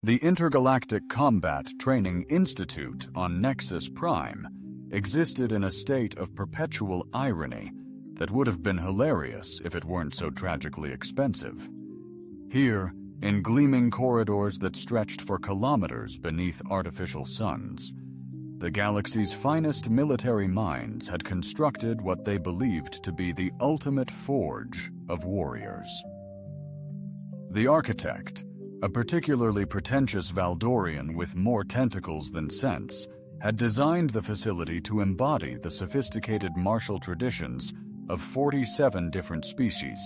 The Intergalactic Combat Training Institute on Nexus Prime existed in a state of perpetual irony that would have been hilarious if it weren't so tragically expensive. Here, in gleaming corridors that stretched for kilometers beneath artificial suns, the galaxy's finest military minds had constructed what they believed to be the ultimate forge of warriors. The architect, a particularly pretentious Valdorian with more tentacles than sense, had designed the facility to embody the sophisticated martial traditions of 47 different species.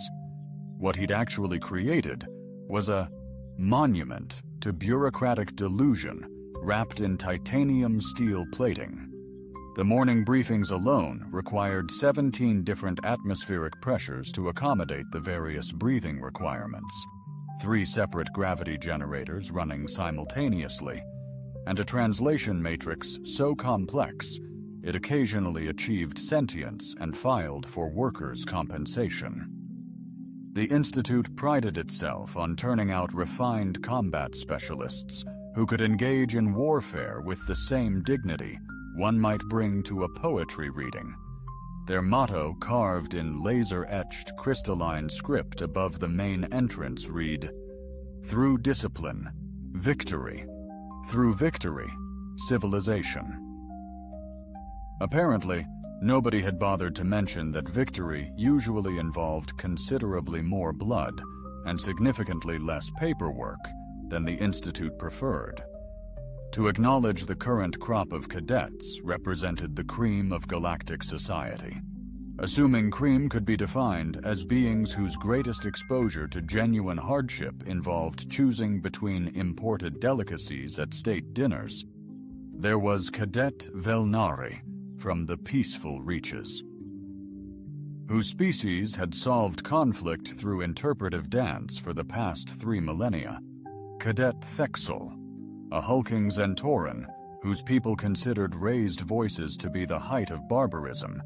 What he'd actually created was a monument to bureaucratic delusion wrapped in titanium steel plating. The morning briefings alone required 17 different atmospheric pressures to accommodate the various breathing requirements, 3 separate gravity generators running simultaneously, and a translation matrix so complex it occasionally achieved sentience and filed for workers' compensation. The Institute prided itself on turning out refined combat specialists who could engage in warfare with the same dignity one might bring to a poetry reading. Their motto, carved in laser-etched crystalline script above the main entrance, read, "Through discipline, victory. Through victory, civilization." Apparently, nobody had bothered to mention that victory usually involved considerably more blood and significantly less paperwork than the Institute preferred. To acknowledge the current crop of cadets represented the cream of galactic society. Assuming cream could be defined as beings whose greatest exposure to genuine hardship involved choosing between imported delicacies at state dinners, there was Cadet Velnari from the peaceful reaches, whose species had solved conflict through interpretive dance for the past 3 millennia. Cadet Thexel, a hulking Zentoran whose people considered raised voices to be the height of barbarism,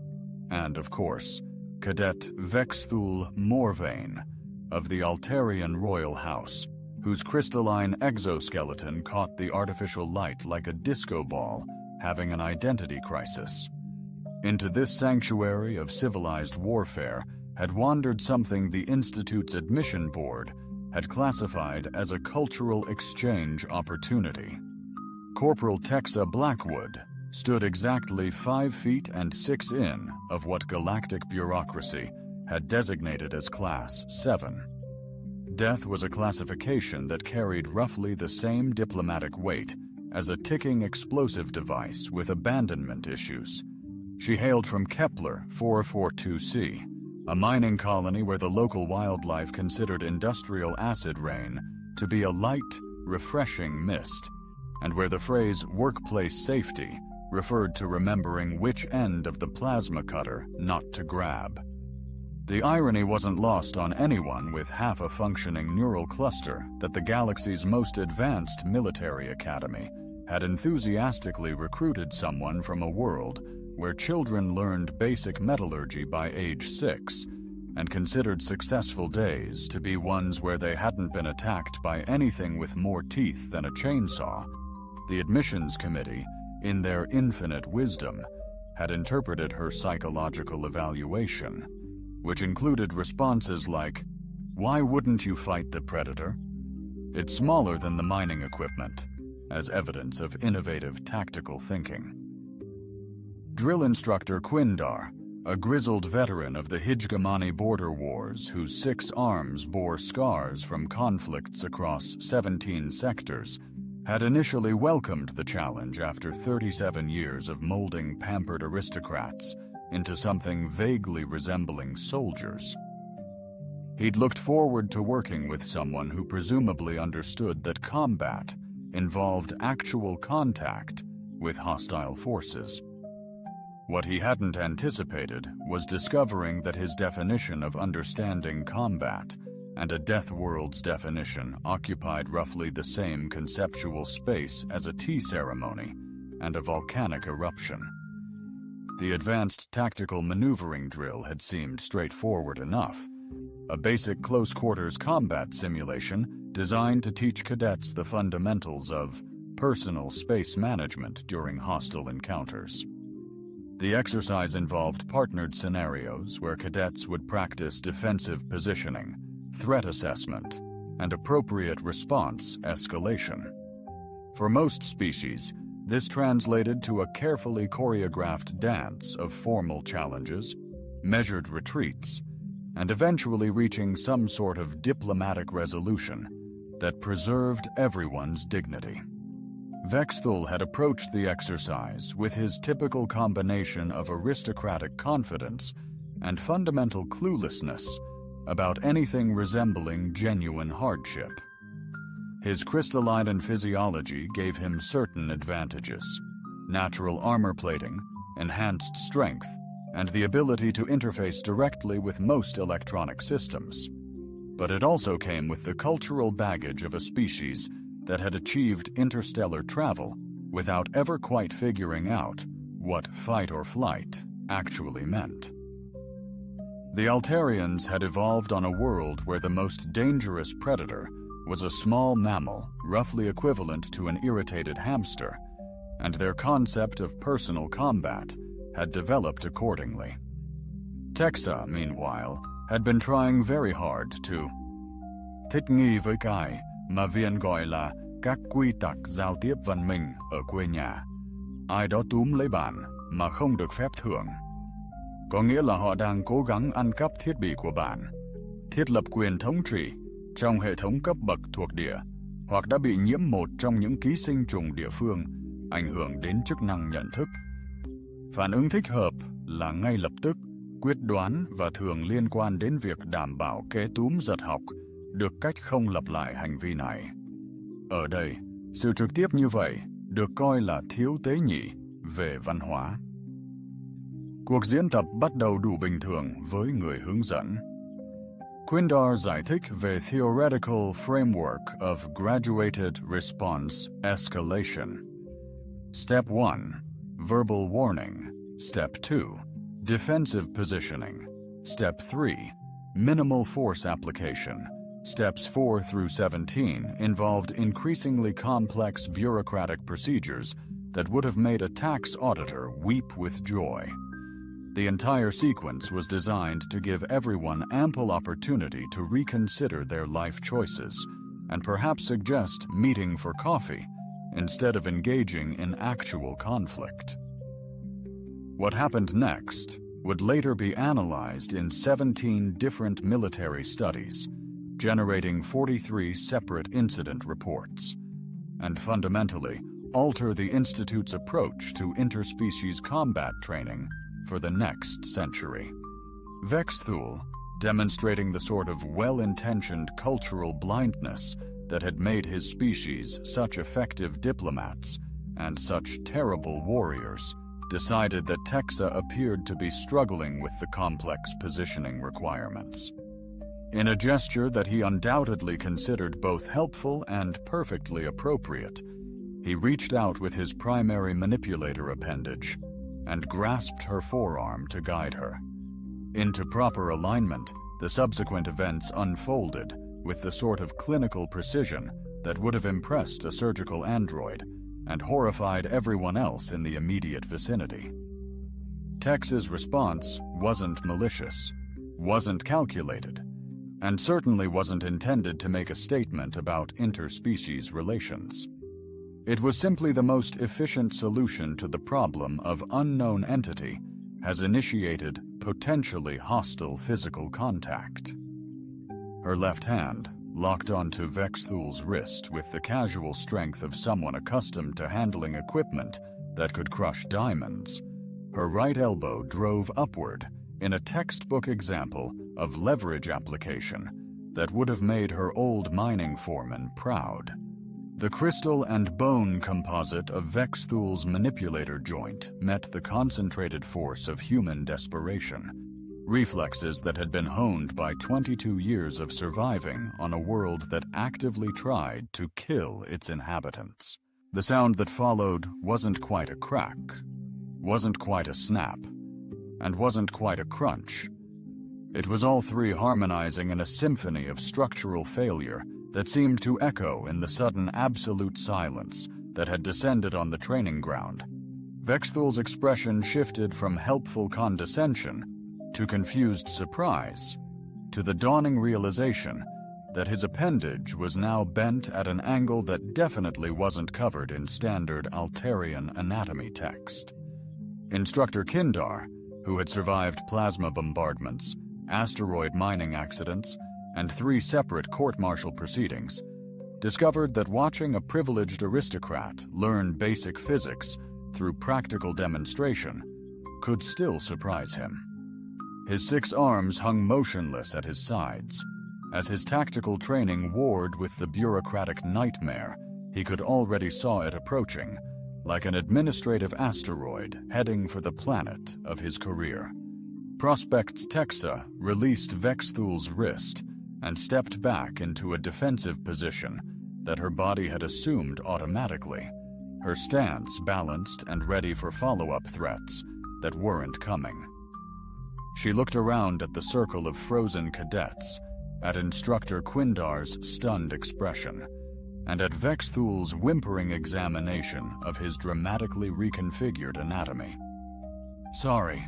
and, of course, Cadet Vexthul Morvain of the Altarian royal house, whose crystalline exoskeleton caught the artificial light like a disco ball, having an identity crisis. Into this sanctuary of civilized warfare had wandered something the Institute's admission board had classified as a cultural exchange opportunity. Corporal Texa Blackwood stood exactly 5 feet and 6 in of what galactic bureaucracy had designated as Class 7. Death was a classification that carried roughly the same diplomatic weight as a ticking explosive device with abandonment issues. She hailed from Kepler 442c, a mining colony where the local wildlife considered industrial acid rain to be a light, refreshing mist, and where the phrase workplace safety referred to remembering which end of the plasma cutter not to grab. The irony wasn't lost on anyone with half a functioning neural cluster that the galaxy's most advanced military academy had enthusiastically recruited someone from a world where children learned basic metallurgy by age 6 and considered successful days to be ones where they hadn't been attacked by anything with more teeth than a chainsaw. The admissions committee, in their infinite wisdom, had interpreted her psychological evaluation, which included responses like, "Why wouldn't you fight the Predator? It's smaller than the mining equipment," as evidence of innovative tactical thinking. Drill instructor Quindar, a grizzled veteran of the Hijgamani border wars whose 6 arms bore scars from conflicts across 17 sectors, had initially welcomed the challenge after 37 years of molding pampered aristocrats into something vaguely resembling soldiers. He'd looked forward to working with someone who presumably understood that combat involved actual contact with hostile forces. What he hadn't anticipated was discovering that his definition of understanding combat and a Deathworld's definition occupied roughly the same conceptual space as a tea ceremony and a volcanic eruption. The advanced tactical maneuvering drill had seemed straightforward enough, a basic close-quarters combat simulation designed to teach cadets the fundamentals of personal space management during hostile encounters. The exercise involved partnered scenarios where cadets would practice defensive positioning, threat assessment, and appropriate response escalation. For most species, this translated to a carefully choreographed dance of formal challenges, measured retreats, and eventually reaching some sort of diplomatic resolution that preserved everyone's dignity. Vexthul had approached the exercise with his typical combination of aristocratic confidence and fundamental cluelessness about anything resembling genuine hardship. His crystalline physiology gave him certain advantages: natural armor plating, enhanced strength, and the ability to interface directly with most electronic systems. But it also came with the cultural baggage of a species that had achieved interstellar travel without ever quite figuring out what fight or flight actually meant. The Altarians had evolved on a world where the most dangerous predator was a small mammal roughly equivalent to an irritated hamster, and their concept of personal combat had developed accordingly. Texa, meanwhile, had been trying very hard to thích nghi với cái mà Viên gọi là các quy tắc giao tiếp văn minh ở quê nhà. Ai đó túm lấy bạn mà không được phép thưởng. Có nghĩa là họ đang cố gắng ăn cắp thiết bị của bạn, thiết lập quyền thống trị trong hệ thống cấp bậc thuộc địa, hoặc đã bị nhiễm một trong những ký sinh trùng địa phương, ảnh hưởng đến chức năng nhận thức. Phản ứng thích hợp là ngay lập tức, quyết đoán và thường liên quan đến việc đảm bảo kế túm giật học được cách không lặp lại hành vi này. Ở đây, sự trực tiếp như vậy được coi là thiếu tế nhị về văn hóa. Cuộc diễn tập bắt đầu đủ bình thường với người hướng dẫn. Quindar giải thích về Theoretical Framework of Graduated Response Escalation. Step 1. Verbal Warning. Step 2. Defensive Positioning. Step 3. Minimal Force Application. Steps 4 through 17 involved increasingly complex bureaucratic procedures that would have made a tax auditor weep with joy. The entire sequence was designed to give everyone ample opportunity to reconsider their life choices and perhaps suggest meeting for coffee instead of engaging in actual conflict. What happened next would later be analyzed in 17 different military studies, generating 43 separate incident reports, and fundamentally alter the Institute's approach to interspecies combat training for the next century. Vexthul, demonstrating the sort of well-intentioned cultural blindness that had made his species such effective diplomats and such terrible warriors, decided that Texa appeared to be struggling with the complex positioning requirements. In a gesture that he undoubtedly considered both helpful and perfectly appropriate, he reached out with his primary manipulator appendage and grasped her forearm to guide her. Into proper alignment, the subsequent events unfolded with the sort of clinical precision that would have impressed a surgical android and horrified everyone else in the immediate vicinity. Tex's response wasn't malicious, wasn't calculated, and certainly wasn't intended to make a statement about interspecies relations. It was simply the most efficient solution to the problem of unknown entity has initiated potentially hostile physical contact. Her left hand locked onto Vexthul's wrist with the casual strength of someone accustomed to handling equipment that could crush diamonds. Her right elbow drove upward in a textbook example of leverage application that would have made her old mining foreman proud. The crystal and bone composite of Vexthul's manipulator joint met the concentrated force of human desperation, reflexes that had been honed by 22 years of surviving on a world that actively tried to kill its inhabitants. The sound that followed wasn't quite a crack, wasn't quite a snap, and wasn't quite a crunch. It was all three harmonizing in a symphony of structural failure that seemed to echo in the sudden absolute silence that had descended on the training ground. Vexthul's expression shifted from helpful condescension to confused surprise, to the dawning realization that his appendage was now bent at an angle that definitely wasn't covered in standard Altarian anatomy text. Instructor Kindar, who had survived plasma bombardments, asteroid mining accidents, and 3 separate court-martial proceedings, discovered that watching a privileged aristocrat learn basic physics through practical demonstration could still surprise him. His 6 arms hung motionless at his sides, as his tactical training warred with the bureaucratic nightmare he could already saw it approaching, like an administrative asteroid heading for the planet of his career. Prospects Texa released Vexthul's wrist and stepped back into a defensive position that her body had assumed automatically, her stance balanced and ready for follow-up threats that weren't coming. She looked around at the circle of frozen cadets, at Instructor Quindar's stunned expression, and at Vexthul's whimpering examination of his dramatically reconfigured anatomy. "Sorry,"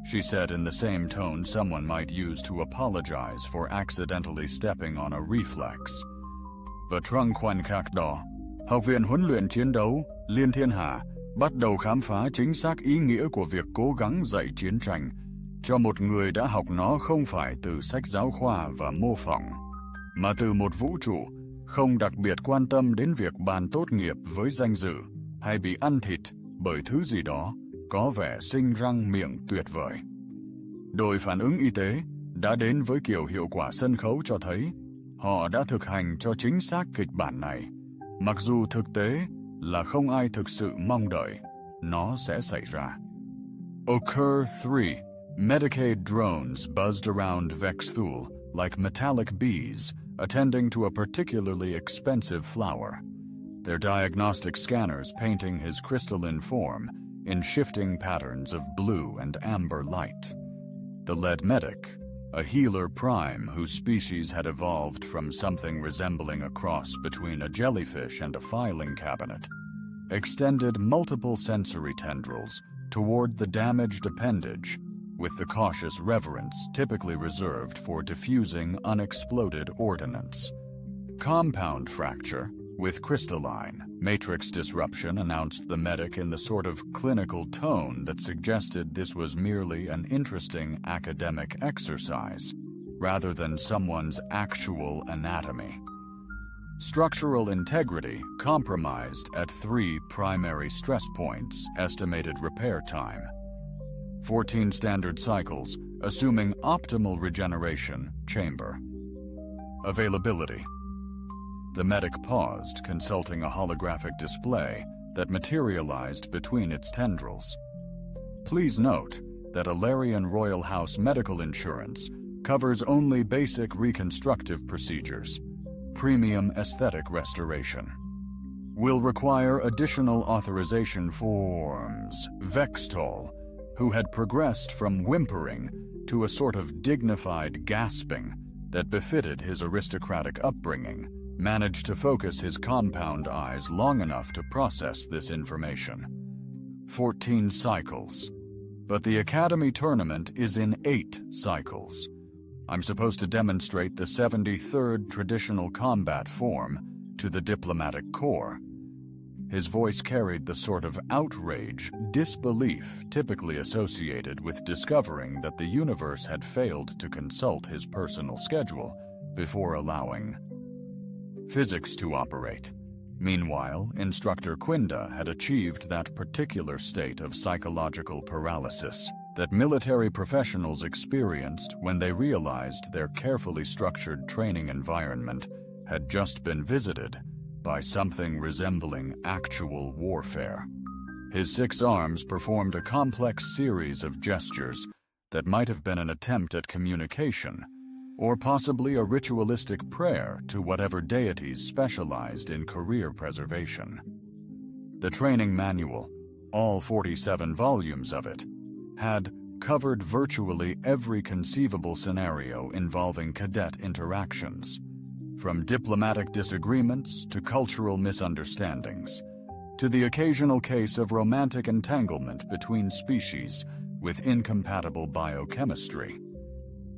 she said in the same tone someone might use to apologize for accidentally stepping on a reflex. Và trong khoảnh khắc đó, Học viện huấn luyện chiến đấu Liên Thiên Hà bắt đầu khám phá chính xác ý nghĩa của việc cố gắng dạy chiến tranh cho một người đã học nó không phải từ sách giáo khoa và mô phỏng, mà từ một vũ trụ không đặc biệt quan tâm đến việc bàn tốt nghiệp với danh dự hay bị ăn thịt bởi thứ gì đó có vẻ sinh răng miệng tuyệt vời. Đội phản ứng y tế đã đến với kiểu hiệu quả sân khấu cho thấy họ đã thực hành cho chính xác kịch bản này, mặc dù thực tế là không ai thực sự mong đợi nó sẽ xảy ra. Occur 3. Medicaid drones buzzed around Vexthul like metallic bees attending to a particularly expensive flower, their diagnostic scanners painting his crystalline form in shifting patterns of blue and amber light. The lead medic, a healer prime whose species had evolved from something resembling a cross between a jellyfish and a filing cabinet, extended multiple sensory tendrils toward the damaged appendage with the cautious reverence typically reserved for diffusing unexploded ordnance. Compound fracture with crystalline matrix disruption, announced the medic in the sort of clinical tone that suggested this was merely an interesting academic exercise, rather than someone's actual anatomy. Structural integrity compromised at 3 primary stress points, estimated repair time. 14 standard cycles, assuming optimal regeneration chamber. Availability. The medic paused, consulting a holographic display that materialized between its tendrils. Please note that Alarian Royal House medical insurance covers only basic reconstructive procedures. Premium aesthetic restoration will require additional authorization forms. Vexthul, who had progressed from whimpering to a sort of dignified gasping that befitted his aristocratic upbringing, managed to focus his compound eyes long enough to process this information. 14 cycles. But the Academy tournament is in 8 cycles. I'm supposed to demonstrate the 73rd traditional combat form to the diplomatic corps. His voice carried the sort of outrage, disbelief typically associated with discovering that the universe had failed to consult his personal schedule before allowing physics to operate. Meanwhile, Instructor Quinda had achieved that particular state of psychological paralysis that military professionals experienced when they realized their carefully structured training environment had just been visited by something resembling actual warfare. His 6 arms performed a complex series of gestures that might have been an attempt at communication, or possibly a ritualistic prayer to whatever deities specialized in career preservation. The training manual, all 47 volumes of it, had covered virtually every conceivable scenario involving cadet interactions, from diplomatic disagreements to cultural misunderstandings, to the occasional case of romantic entanglement between species with incompatible biochemistry.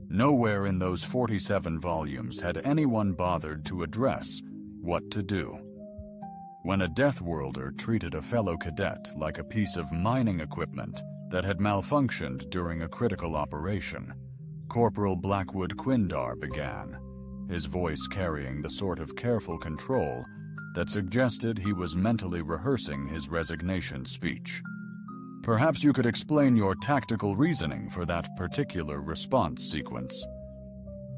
Nowhere in those 47 volumes had anyone bothered to address what to do. When a Deathworlder treated a fellow cadet like a piece of mining equipment that had malfunctioned during a critical operation, Corporal Blackwood Quindar began, his voice carrying the sort of careful control that suggested he was mentally rehearsing his resignation speech. Perhaps you could explain your tactical reasoning for that particular response sequence.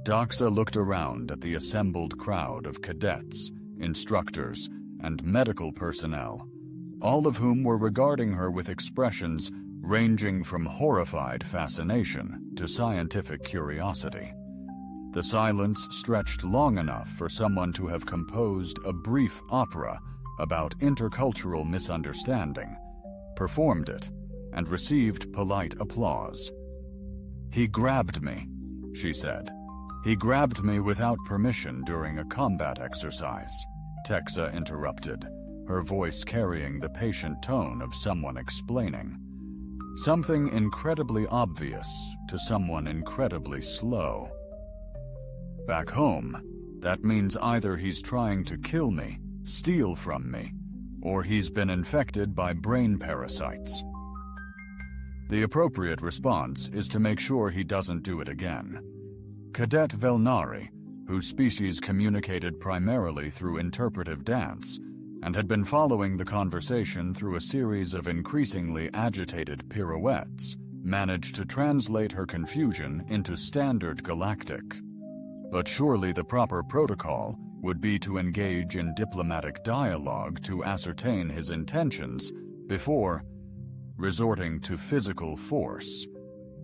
Doxa looked around at the assembled crowd of cadets, instructors, and medical personnel, all of whom were regarding her with expressions ranging from horrified fascination to scientific curiosity. The silence stretched long enough for someone to have composed a brief opera about intercultural misunderstanding, performed it, and received polite applause. "He grabbed me," she said. "He grabbed me without permission during a combat exercise," Texa interrupted, her voice carrying the patient tone of someone explaining. Something incredibly obvious to someone incredibly slow. "Back home, that means either he's trying to kill me, steal from me, or he's been infected by brain parasites. The appropriate response is to make sure he doesn't do it again." Cadet Velnari, whose species communicated primarily through interpretive dance, and had been following the conversation through a series of increasingly agitated pirouettes, managed to translate her confusion into standard Galactic. But surely the proper protocol would be to engage in diplomatic dialogue to ascertain his intentions before resorting to physical force.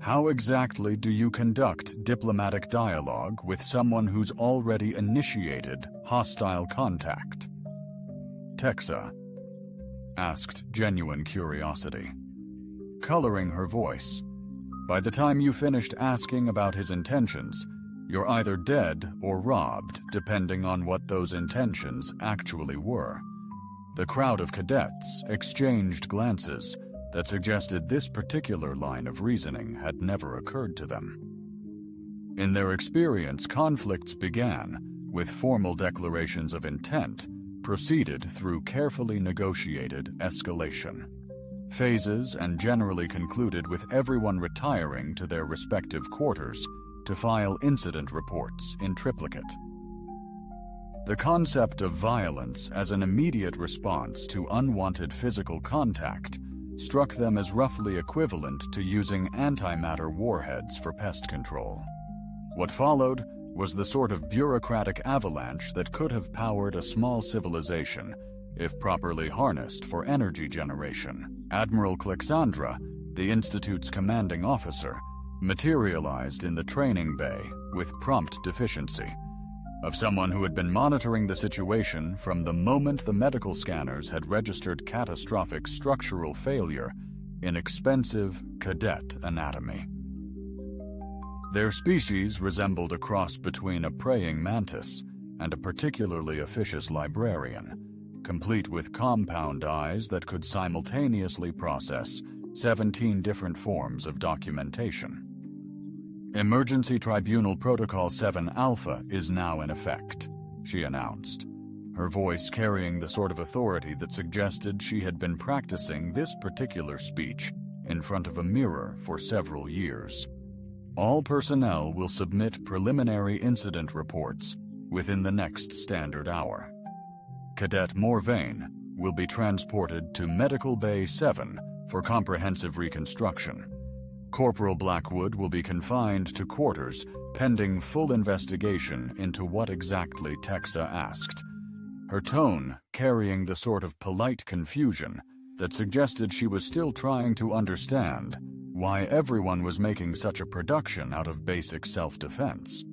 How exactly do you conduct diplomatic dialogue with someone who's already initiated hostile contact? Texa asked genuine curiosity, coloring her voice. By the time you finished asking about his intentions, you're either dead or robbed, depending on what those intentions actually were. The crowd of cadets exchanged glances that suggested this particular line of reasoning had never occurred to them. In their experience, conflicts began with formal declarations of intent, proceeded through carefully negotiated escalation phases, and generally concluded with everyone retiring to their respective quarters to file incident reports in triplicate. The concept of violence as an immediate response to unwanted physical contact struck them as roughly equivalent to using antimatter warheads for pest control. What followed was the sort of bureaucratic avalanche that could have powered a small civilization if properly harnessed for energy generation. Admiral Klexandra, the Institute's commanding officer, materialized in the training bay with prompt deficiency of someone who had been monitoring the situation from the moment the medical scanners had registered catastrophic structural failure in expensive cadet anatomy. Their species resembled a cross between a praying mantis and a particularly officious librarian, complete with compound eyes that could simultaneously process 17 different forms of documentation. Emergency Tribunal Protocol 7 Alpha is now in effect, she announced, her voice carrying the sort of authority that suggested she had been practicing this particular speech in front of a mirror for several years. All personnel will submit preliminary incident reports within the next standard hour. Cadet Morvain will be transported to Medical Bay 7 for comprehensive reconstruction. Corporal Blackwood will be confined to quarters pending full investigation into what exactly Texa asked, her tone carrying the sort of polite confusion that suggested she was still trying to understand why everyone was making such a production out of basic self-defense.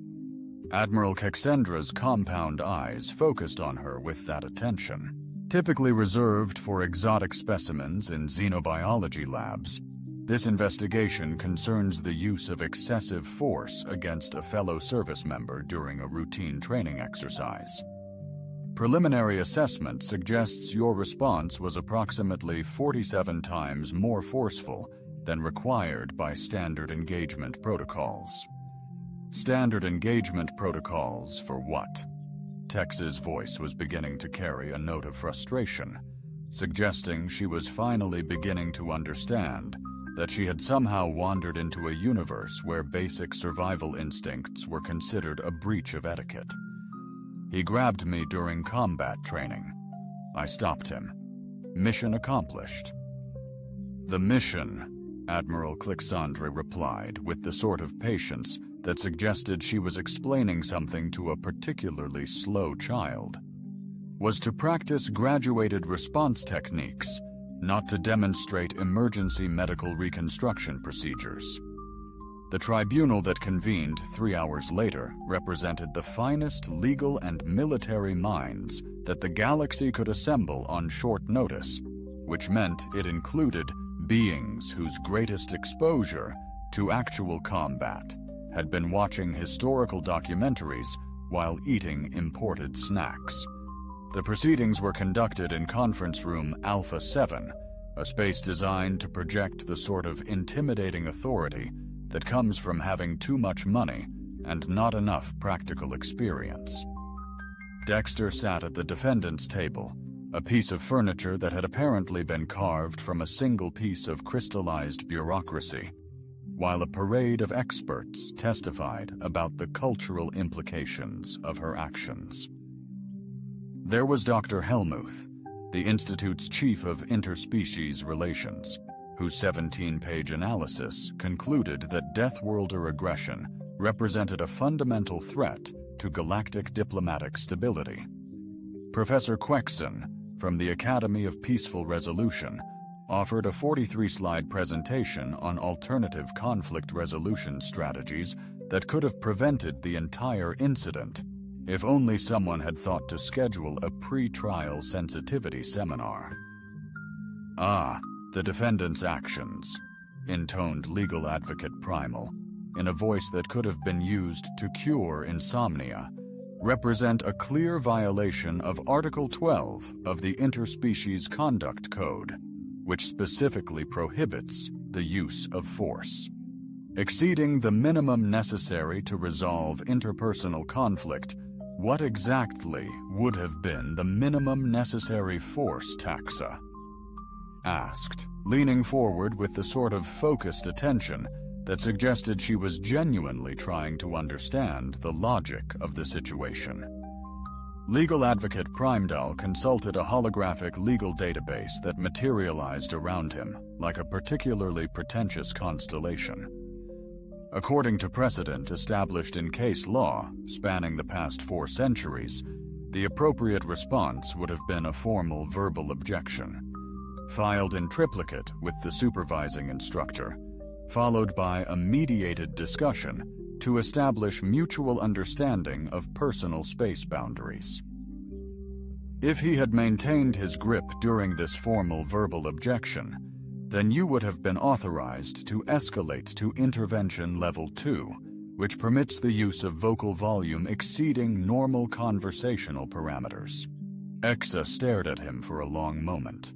Admiral Kexendra's compound eyes focused on her with that attention. Typically reserved for exotic specimens in xenobiology labs, This investigation concerns the use of excessive force against a fellow service member during a routine training exercise. Preliminary assessment suggests your response was approximately 47 times more forceful than required by standard engagement protocols. Standard engagement protocols for what? Tex's voice was beginning to carry a note of frustration, suggesting she was finally beginning to understand that she had somehow wandered into a universe where basic survival instincts were considered a breach of etiquette. He grabbed me during combat training. I stopped him. Mission accomplished. The mission, Admiral Clixandre replied with the sort of patience that suggested she was explaining something to a particularly slow child, was to practice graduated response techniques, not to demonstrate emergency medical reconstruction procedures. The tribunal that convened 3 hours later represented the finest legal and military minds that the galaxy could assemble on short notice, which meant it included beings whose greatest exposure to actual combat had been watching historical documentaries while eating imported snacks. The proceedings were conducted in Conference Room Alpha 7, a space designed to project the sort of intimidating authority that comes from having too much money and not enough practical experience. Dexter sat at the defendant's table, a piece of furniture that had apparently been carved from a single piece of crystallized bureaucracy, while a parade of experts testified about the cultural implications of her actions. There was Dr. Helmuth, the Institute's chief of interspecies relations, whose 17-page analysis concluded that Deathworlder aggression represented a fundamental threat to galactic diplomatic stability. Professor Quexon, from the Academy of Peaceful Resolution, offered a 43-slide presentation on alternative conflict resolution strategies that could have prevented the entire incident if only someone had thought to schedule a pre-trial sensitivity seminar. The defendant's actions, intoned legal advocate Primal, in a voice that could have been used to cure insomnia, represent a clear violation of Article 12 of the Interspecies Conduct Code, which specifically prohibits the use of force. Exceeding the minimum necessary to resolve interpersonal conflict, what exactly would have been the minimum necessary force, Taxa? Asked, leaning forward with the sort of focused attention that suggested she was genuinely trying to understand the logic of the situation. Legal advocate Primedal consulted a holographic legal database that materialized around him like a particularly pretentious constellation. According to precedent established in case law spanning the past 4 centuries, the appropriate response would have been a formal verbal objection, filed in triplicate with the supervising instructor, followed by a mediated discussion to establish mutual understanding of personal space boundaries. If he had maintained his grip during this formal verbal objection, then you would have been authorized to escalate to Intervention Level 2, which permits the use of vocal volume exceeding normal conversational parameters. Exa stared at him for a long moment,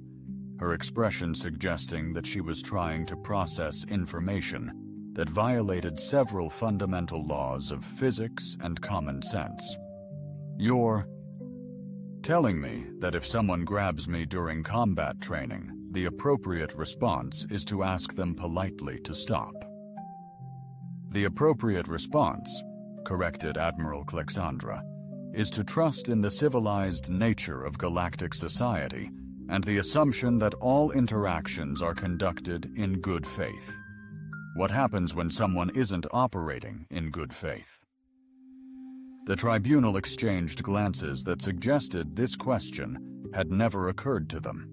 her expression suggesting that she was trying to process information that violated several fundamental laws of physics and common sense. You're telling me that if someone grabs me during combat training, the appropriate response is to ask them politely to stop. The appropriate response, corrected Admiral Clixandra, is to trust in the civilized nature of galactic society and the assumption that all interactions are conducted in good faith. What happens when someone isn't operating in good faith? The tribunal exchanged glances that suggested this question had never occurred to them.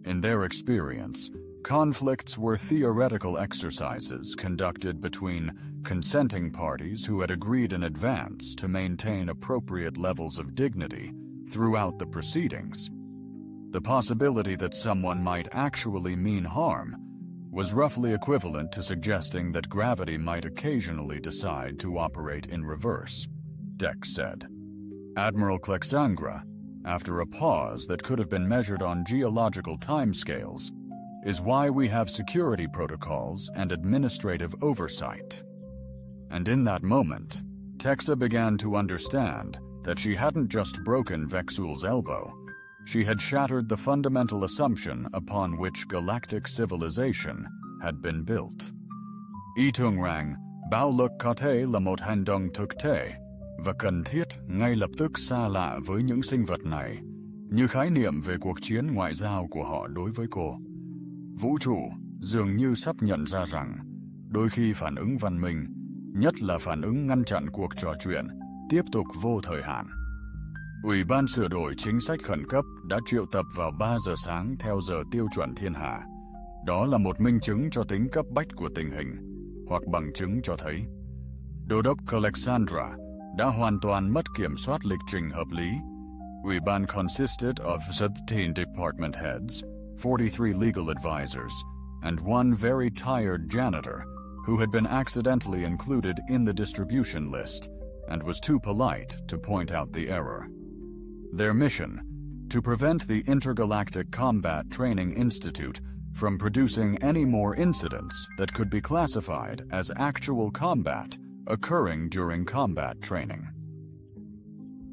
In their experience, conflicts were theoretical exercises conducted between consenting parties who had agreed in advance to maintain appropriate levels of dignity throughout the proceedings. The possibility that someone might actually mean harm was roughly equivalent to suggesting that gravity might occasionally decide to operate in reverse, Dex said. Admiral Klexangra, after a pause that could have been measured on geological timescales, is why we have security protocols and administrative oversight. And in that moment, Texa began to understand that she hadn't just broken Vexul's elbow, she had shattered the fundamental assumption upon which galactic civilization had been built. Itung rằng, bạo lực có thể là một hành động thực tế, và cần thiết ngay lập tức xa lạ với những sinh vật này, như khái niệm về cuộc chiến ngoại giao của họ đối với cô. Vũ trụ dường như sắp nhận ra rằng, đôi khi phản ứng văn minh, nhất là phản ứng ngăn chặn cuộc trò chuyện, tiếp tục vô thời hạn. Ủy ban sửa đổi chính sách khẩn cấp đã triệu tập vào 3 giờ sáng theo giờ tiêu chuẩn thiên hạ. Đó là một minh chứng cho tính cấp bách của tình hình, hoặc bằng chứng cho thấy Đô đốc Alexandra đã hoàn toàn mất kiểm soát lịch trình hợp lý. Ủy ban consisted of 17 department heads, 43 legal advisors, and one very tired janitor who had been accidentally included in the distribution list and was too polite to point out the error. Their mission, to prevent the Intergalactic Combat Training Institute from producing any more incidents that could be classified as actual combat occurring during combat training.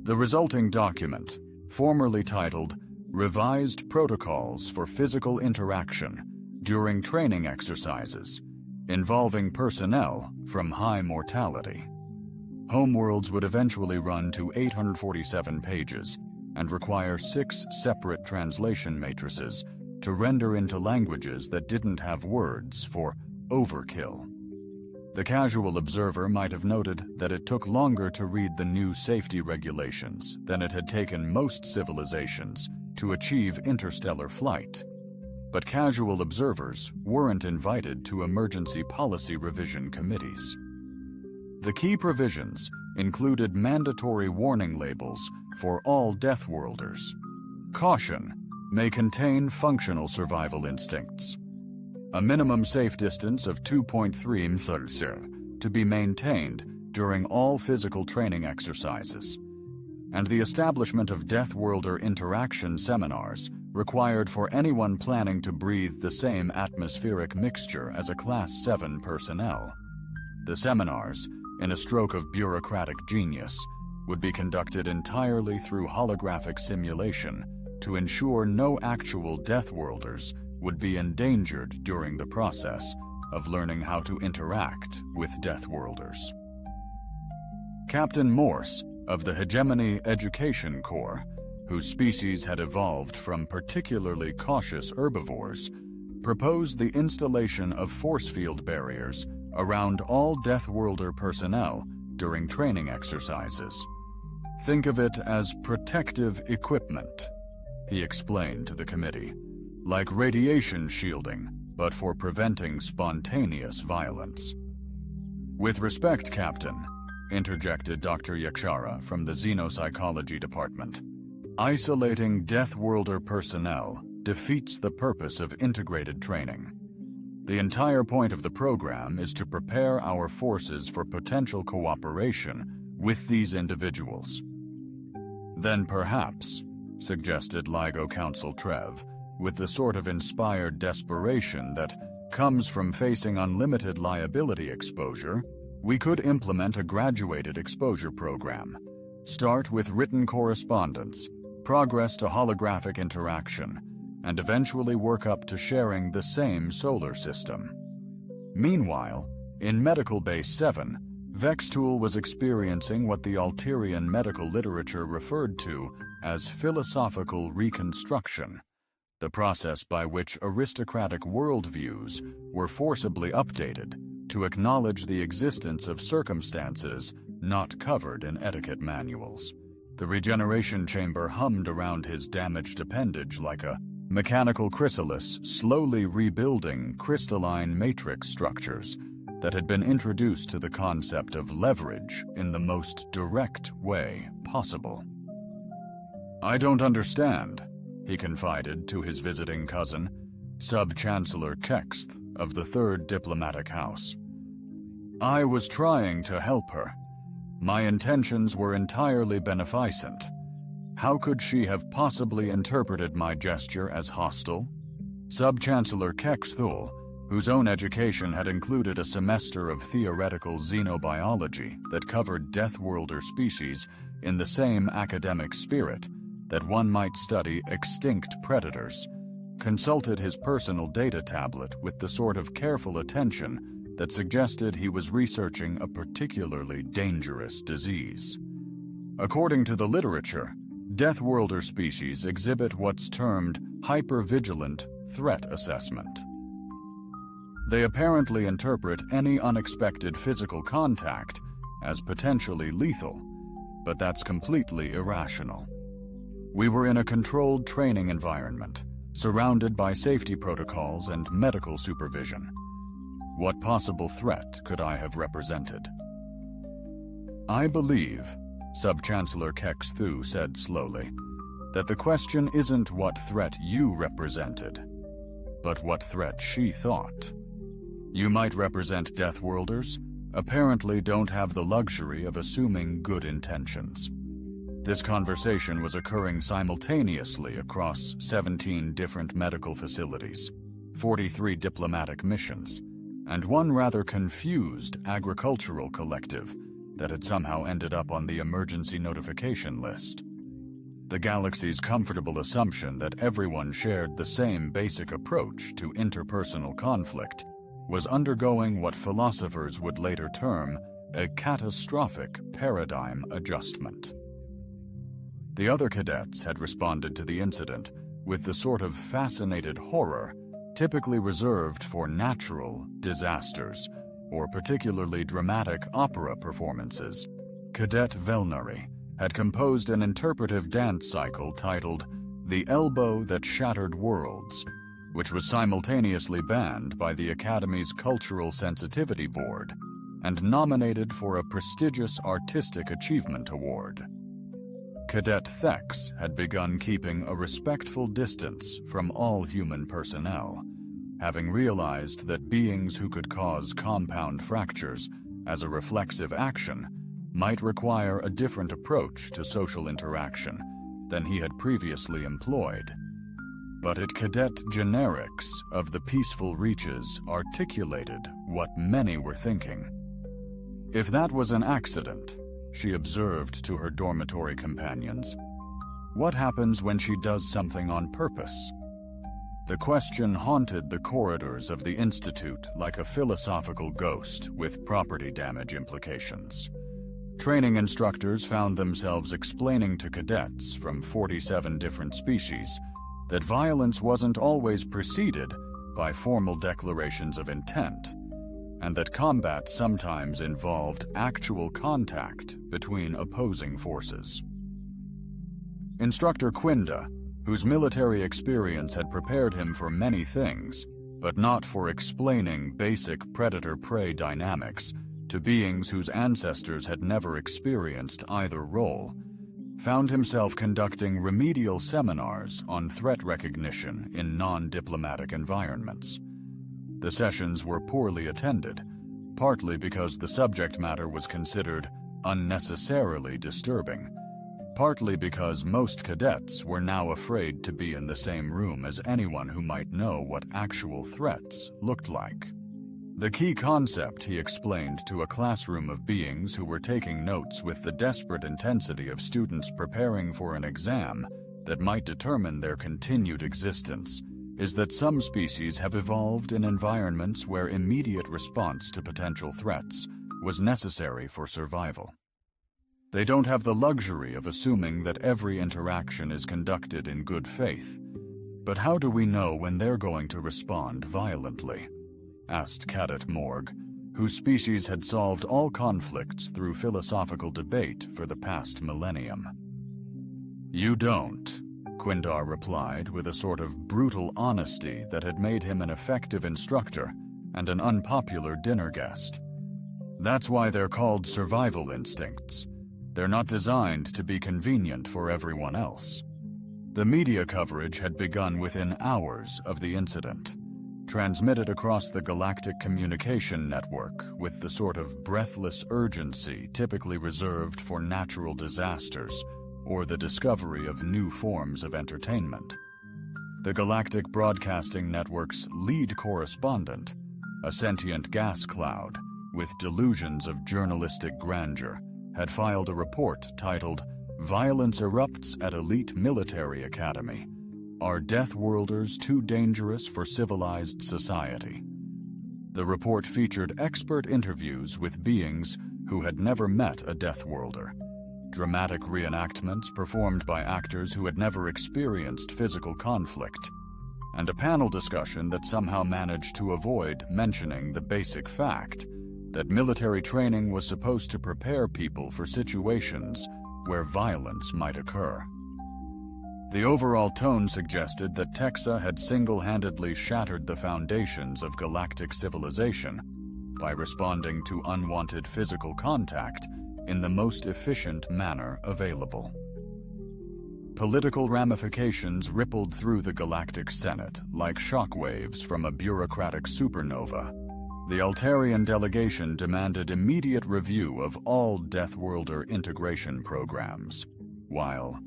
The resulting document, formerly titled Revised Protocols for Physical Interaction During Training Exercises, involving personnel from high mortality. Homeworlds would eventually run to 847 pages and require 6 separate translation matrices to render into languages that didn't have words for overkill. The casual observer might have noted that it took longer to read the new safety regulations than it had taken most civilizations to achieve interstellar flight. But casual observers weren't invited to emergency policy revision committees. The key provisions included mandatory warning labels for all Deathworlders. Caution may contain functional survival instincts. A minimum safe distance of 2.3 m to be maintained during all physical training exercises, and the establishment of Deathworlder interaction seminars required for anyone planning to breathe the same atmospheric mixture as a Class 7 personnel. The seminars, in a stroke of bureaucratic genius, would be conducted entirely through holographic simulation to ensure no actual Deathworlders would be endangered during the process of learning how to interact with Deathworlders. Captain Morse of the Hegemony Education Corps, whose species had evolved from particularly cautious herbivores, proposed the installation of force field barriers around all Deathworlder personnel during training exercises. Think of it as protective equipment, he explained to the committee, like radiation shielding, but for preventing spontaneous violence. With respect, Captain, interjected Dr. Yakshara from the Xenopsychology Department, isolating Deathworlder personnel defeats the purpose of integrated training. The entire point of the program is to prepare our forces for potential cooperation with these individuals. Then perhaps, suggested LIGO Counsel Trev, with the sort of inspired desperation that comes from facing unlimited liability exposure, we could implement a graduated exposure program. Start with written correspondence, progress to holographic interaction, and eventually work up to sharing the same solar system. Meanwhile, in Medical Base 7, Vextool was experiencing what the Alterian medical literature referred to as philosophical reconstruction, the process by which aristocratic worldviews were forcibly updated to acknowledge the existence of circumstances not covered in etiquette manuals. The regeneration chamber hummed around his damaged appendage like a mechanical chrysalis slowly rebuilding crystalline matrix structures that had been introduced to the concept of leverage in the most direct way possible. "I don't understand," he confided to his visiting cousin, Sub-Chancellor Kexth of the Third Diplomatic House. I was trying to help her. My intentions were entirely beneficent. How could she have possibly interpreted my gesture as hostile? Sub-Chancellor Kexthul, whose own education had included a semester of theoretical xenobiology that covered Deathworlder species in the same academic spirit that one might study extinct predators, consulted his personal data tablet with the sort of careful attention that suggested he was researching a particularly dangerous disease. According to the literature, Deathworlder species exhibit what's termed hypervigilant threat assessment. They apparently interpret any unexpected physical contact as potentially lethal, but that's completely irrational. We were in a controlled training environment, surrounded by safety protocols and medical supervision. What possible threat could I have represented? I believe, Sub-Chancellor Kexthu said slowly, that the question isn't what threat you represented, but what threat she thought. You might represent Deathworlders, apparently don't have the luxury of assuming good intentions. This conversation was occurring simultaneously across 17 different medical facilities, 43 diplomatic missions, and one rather confused agricultural collective that had somehow ended up on the emergency notification list. The galaxy's comfortable assumption that everyone shared the same basic approach to interpersonal conflict was undergoing what philosophers would later term a catastrophic paradigm adjustment. The other cadets had responded to the incident with the sort of fascinated horror typically reserved for natural disasters or particularly dramatic opera performances. Cadet Velnari had composed an interpretive dance cycle titled The Elbow That Shattered Worlds, which was simultaneously banned by the Academy's Cultural Sensitivity Board and nominated for a prestigious Artistic Achievement Award. Cadet Thex had begun keeping a respectful distance from all human personnel, having realized that beings who could cause compound fractures as a reflexive action might require a different approach to social interaction than he had previously employed. But Cadet Generics of the Peaceful Reaches articulated what many were thinking. If that was an accident, she observed to her dormitory companions, what happens when she does something on purpose? The question haunted the corridors of the Institute like a philosophical ghost with property damage implications. Training instructors found themselves explaining to cadets from 47 different species that violence wasn't always preceded by formal declarations of intent, and that combat sometimes involved actual contact between opposing forces. Instructor Quinda, whose military experience had prepared him for many things, but not for explaining basic predator-prey dynamics to beings whose ancestors had never experienced either role, found himself conducting remedial seminars on threat recognition in non-diplomatic environments. The sessions were poorly attended, partly because the subject matter was considered unnecessarily disturbing, partly because most cadets were now afraid to be in the same room as anyone who might know what actual threats looked like. The key concept he explained to a classroom of beings who were taking notes with the desperate intensity of students preparing for an exam that might determine their continued existence is that some species have evolved in environments where immediate response to potential threats was necessary for survival. They don't have the luxury of assuming that every interaction is conducted in good faith. But how do we know when they're going to respond violently? Asked Cadet Morg, whose species had solved all conflicts through philosophical debate for the past millennium. You don't, Quindar replied with a sort of brutal honesty that had made him an effective instructor and an unpopular dinner guest. That's why they're called survival instincts. They're not designed to be convenient for everyone else. The media coverage had begun within hours of the incident. transmitted across the galactic communication network with the sort of breathless urgency typically reserved for natural disasters or the discovery of new forms of entertainment. The Galactic Broadcasting Network's lead correspondent, a sentient gas cloud with delusions of journalistic grandeur, had filed a report titled "Violence Erupts at Elite Military Academy. Are Deathworlders Too Dangerous for Civilized Society?" The report featured expert interviews with beings who had never met a Deathworlder, dramatic reenactments performed by actors who had never experienced physical conflict, and a panel discussion that somehow managed to avoid mentioning the basic fact that military training was supposed to prepare people for situations where violence might occur. The overall tone suggested that Texa had single-handedly shattered the foundations of galactic civilization by responding to unwanted physical contact in the most efficient manner available. Political ramifications rippled through the Galactic Senate like shockwaves from a bureaucratic supernova. The Altarian delegation demanded immediate review of all Deathworlder integration programs, while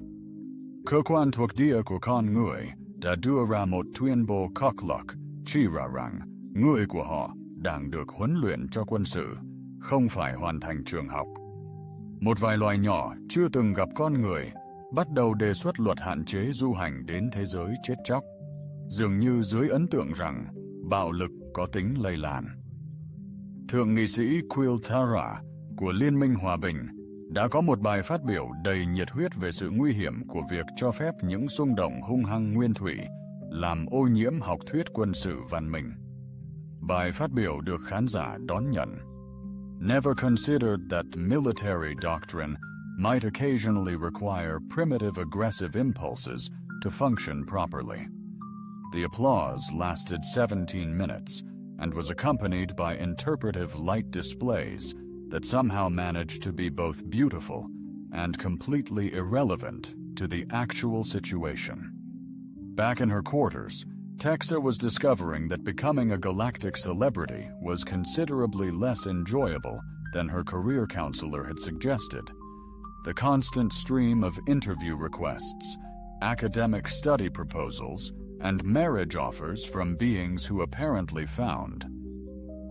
Kukuan Tukdia Kukan Ngui, Da Duara Một Tuyên Bố Khắc Lộc, chỉ ra rằng người của họ đang được huấn luyện cho quân sự, không phải hoàn thành trường học. Một vài loài nhỏ chưa từng gặp con người bắt đầu đề xuất luật hạn chế du hành đến thế giới chết chóc, dường như dưới ấn tượng rằng bạo lực có tính lây lan. Thượng nghị sĩ Quiltara của Liên minh Hòa bình đã có một bài phát biểu đầy nhiệt huyết về sự nguy hiểm của việc cho phép những xung động hung hăng nguyên thủy làm ô nhiễm học thuyết quân sự văn minh. Bài phát biểu được khán giả đón nhận. Never considered that military doctrine might occasionally require primitive aggressive impulses to function properly. The applause lasted 17 minutes and was accompanied by interpretive light displays that somehow managed to be both beautiful and completely irrelevant to the actual situation. Back in her quarters, Texa was discovering that becoming a galactic celebrity was considerably less enjoyable than her career counselor had suggested. The constant stream of interview requests, academic study proposals, and marriage offers from beings who apparently found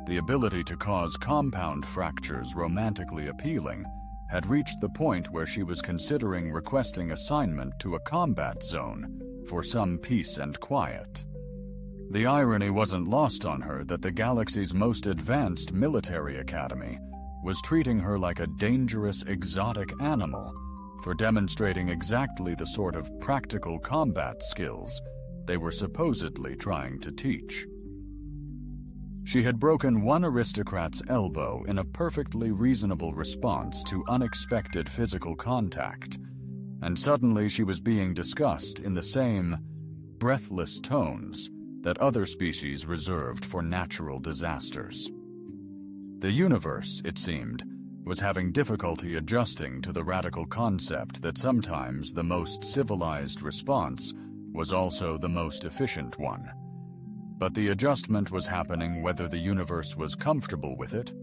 the ability to cause compound fractures romantically appealing had reached the point where she was considering requesting assignment to a combat zone for some peace and quiet. The irony wasn't lost on her that the galaxy's most advanced military academy was treating her like a dangerous exotic animal for demonstrating exactly the sort of practical combat skills they were supposedly trying to teach. She had broken one aristocrat's elbow in a perfectly reasonable response to unexpected physical contact, and suddenly she was being discussed in the same breathless tones that other species reserved for natural disasters. The universe, it seemed, was having difficulty adjusting to the radical concept that sometimes the most civilized response was also the most efficient one. But the adjustment was happening whether the universe was comfortable with it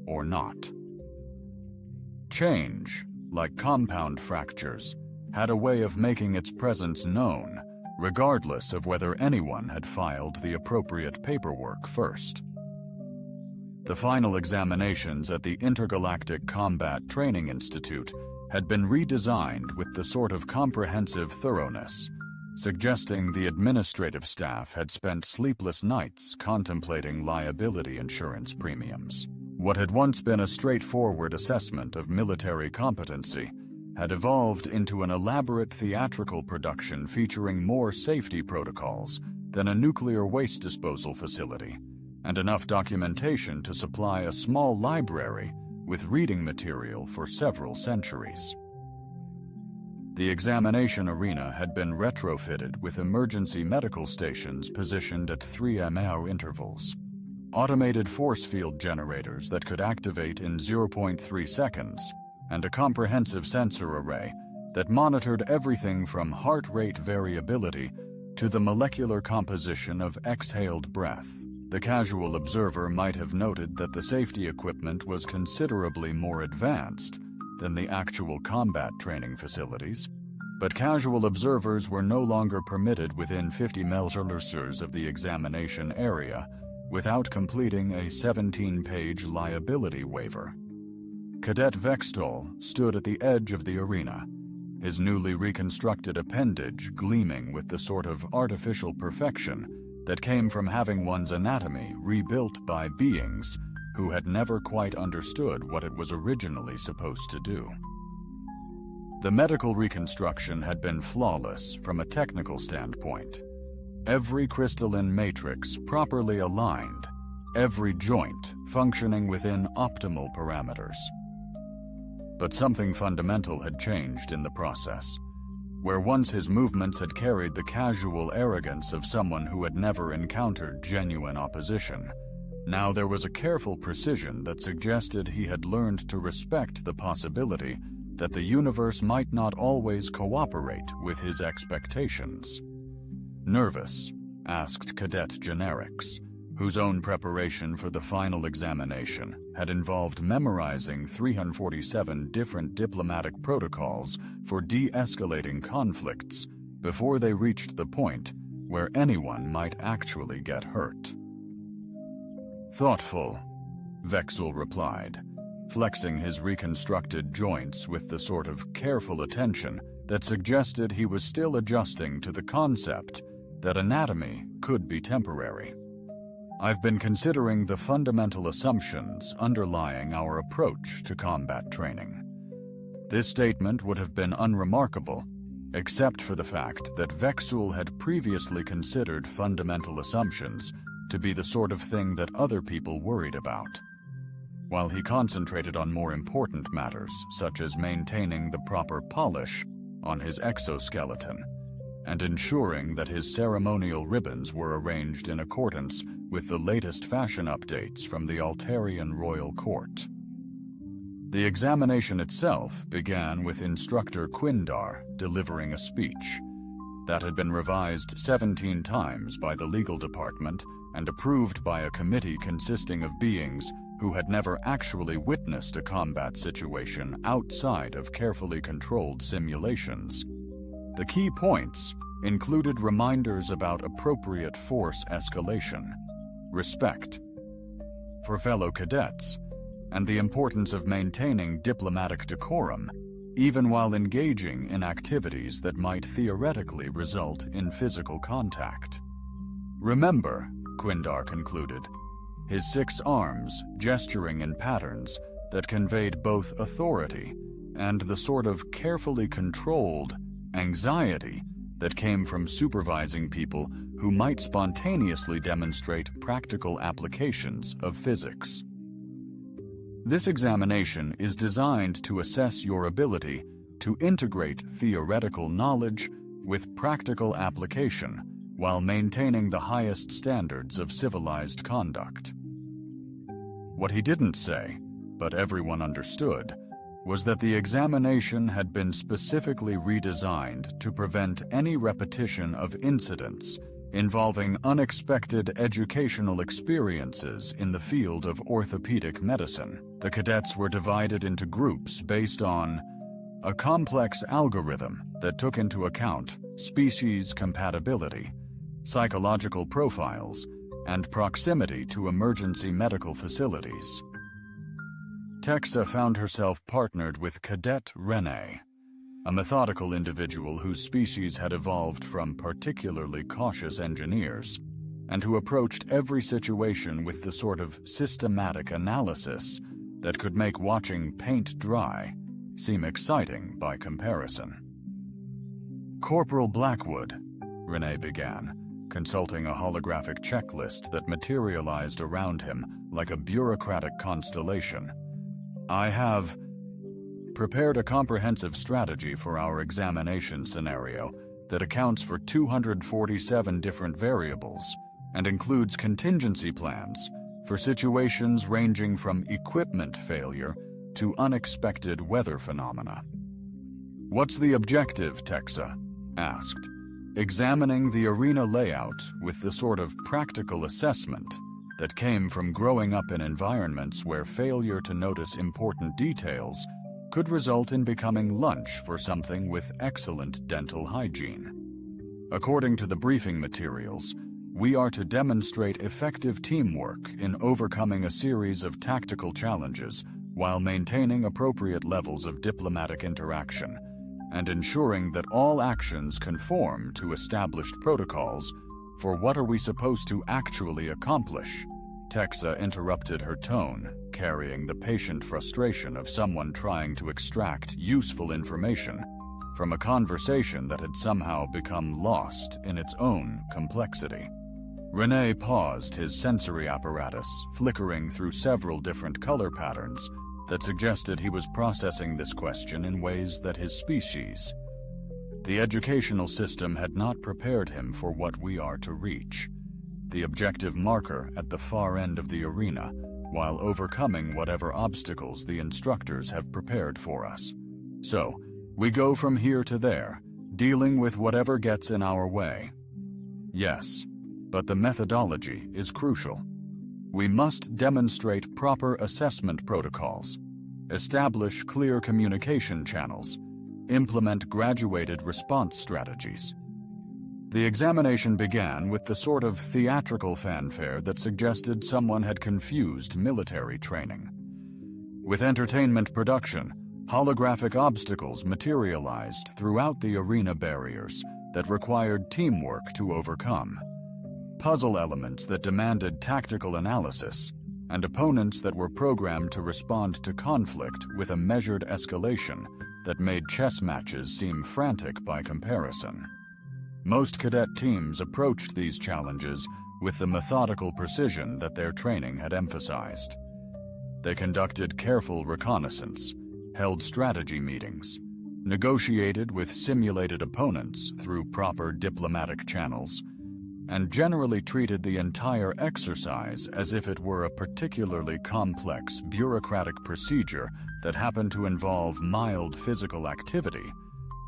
or not. Change, like compound fractures, had a way of making its presence known, regardless of whether anyone had filed the appropriate paperwork first. The final examinations at the Intergalactic Combat Training Institute had been redesigned with the sort of comprehensive thoroughness, suggesting the administrative staff had spent sleepless nights contemplating liability insurance premiums. What had once been a straightforward assessment of military competency had evolved into an elaborate theatrical production featuring more safety protocols than a nuclear waste disposal facility, and enough documentation to supply a small library with reading material for several centuries. The examination arena had been retrofitted with emergency medical stations positioned at 3 intervals, automated force field generators that could activate in 0.3 seconds, and a comprehensive sensor array that monitored everything from heart rate variability to the molecular composition of exhaled breath. The casual observer might have noted that the safety equipment was considerably more advanced than the actual combat training facilities, but casual observers were no longer permitted within 50 meters of the examination area without completing a 17-page liability waiver. Cadet Vextol stood at the edge of the arena, his newly reconstructed appendage gleaming with the sort of artificial perfection that came from having one's anatomy rebuilt by beings who had never quite understood what it was originally supposed to do. The medical reconstruction had been flawless from a technical standpoint. Every crystalline matrix properly aligned, every joint functioning within optimal parameters. But something fundamental had changed in the process. Where once his movements had carried the casual arrogance of someone who had never encountered genuine opposition, now there was a careful precision that suggested he had learned to respect the possibility that the universe might not always cooperate with his expectations. Nervous, asked Cadet Generics, whose own preparation for the final examination had involved memorizing 347 different diplomatic protocols for de-escalating conflicts before they reached the point where anyone might actually get hurt. Thoughtful, Vexel replied, flexing his reconstructed joints with the sort of careful attention that suggested he was still adjusting to the concept that anatomy could be temporary. I've been considering the fundamental assumptions underlying our approach to combat training. This statement would have been unremarkable, except for the fact that Vexul had previously considered fundamental assumptions to be the sort of thing that other people worried about, while he concentrated on more important matters, such as maintaining the proper polish on his exoskeleton and ensuring that his ceremonial ribbons were arranged in accordance with the latest fashion updates from the Altarian royal court. The examination itself began with Instructor Quindar delivering a speech that had been revised 17 times by the legal department and approved by a committee consisting of beings who had never actually witnessed a combat situation outside of carefully controlled simulations. The key points included reminders about appropriate force escalation, respect for fellow cadets, and the importance of maintaining diplomatic decorum, even while engaging in activities that might theoretically result in physical contact. Remember, Quindar concluded, his 6 arms gesturing in patterns that conveyed both authority and the sort of carefully controlled anxiety that came from supervising people who might spontaneously demonstrate practical applications of physics. This examination is designed to assess your ability to integrate theoretical knowledge with practical application while maintaining the highest standards of civilized conduct. What he didn't say, but everyone understood, was that the examination had been specifically redesigned to prevent any repetition of incidents involving unexpected educational experiences in the field of orthopedic medicine. The cadets were divided into groups based on a complex algorithm that took into account species compatibility, psychological profiles, and proximity to emergency medical facilities. Texa found herself partnered with Cadet Rene, a methodical individual whose species had evolved from particularly cautious engineers, and who approached every situation with the sort of systematic analysis that could make watching paint dry seem exciting by comparison. Corporal Blackwood, Rene began, consulting a holographic checklist that materialized around him like a bureaucratic constellation. I have prepared a comprehensive strategy for our examination scenario that accounts for 247 different variables and includes contingency plans for situations ranging from equipment failure to unexpected weather phenomena. What's the objective, Texa? Asked, examining the arena layout with the sort of practical assessment that came from growing up in environments where failure to notice important details could result in becoming lunch for something with excellent dental hygiene. According to the briefing materials, we are to demonstrate effective teamwork in overcoming a series of tactical challenges while maintaining appropriate levels of diplomatic interaction and ensuring that all actions conform to established protocols. For what are we supposed to actually accomplish? Texa interrupted her tone, carrying the patient frustration of someone trying to extract useful information from a conversation that had somehow become lost in its own complexity. Renee paused his sensory apparatus, flickering through several different color patterns that suggested he was processing this question in ways that his species. The educational system had not prepared him for what we are to reach, the objective marker at the far end of the arena, while overcoming whatever obstacles the instructors have prepared for us. So, we go from here to there, dealing with whatever gets in our way. Yes, but the methodology is crucial. We must demonstrate proper assessment protocols, establish clear communication channels, implement graduated response strategies. The examination began with the sort of theatrical fanfare that suggested someone had confused military training. With entertainment production, holographic obstacles materialized throughout the arena barriers that required teamwork to overcome. Puzzle elements that demanded tactical analysis, and opponents that were programmed to respond to conflict with a measured escalation that made chess matches seem frantic by comparison. Most cadet teams approached these challenges with the methodical precision that their training had emphasized. They conducted careful reconnaissance, held strategy meetings, negotiated with simulated opponents through proper diplomatic channels, and generally treated the entire exercise as if it were a particularly complex bureaucratic procedure that happened to involve mild physical activity.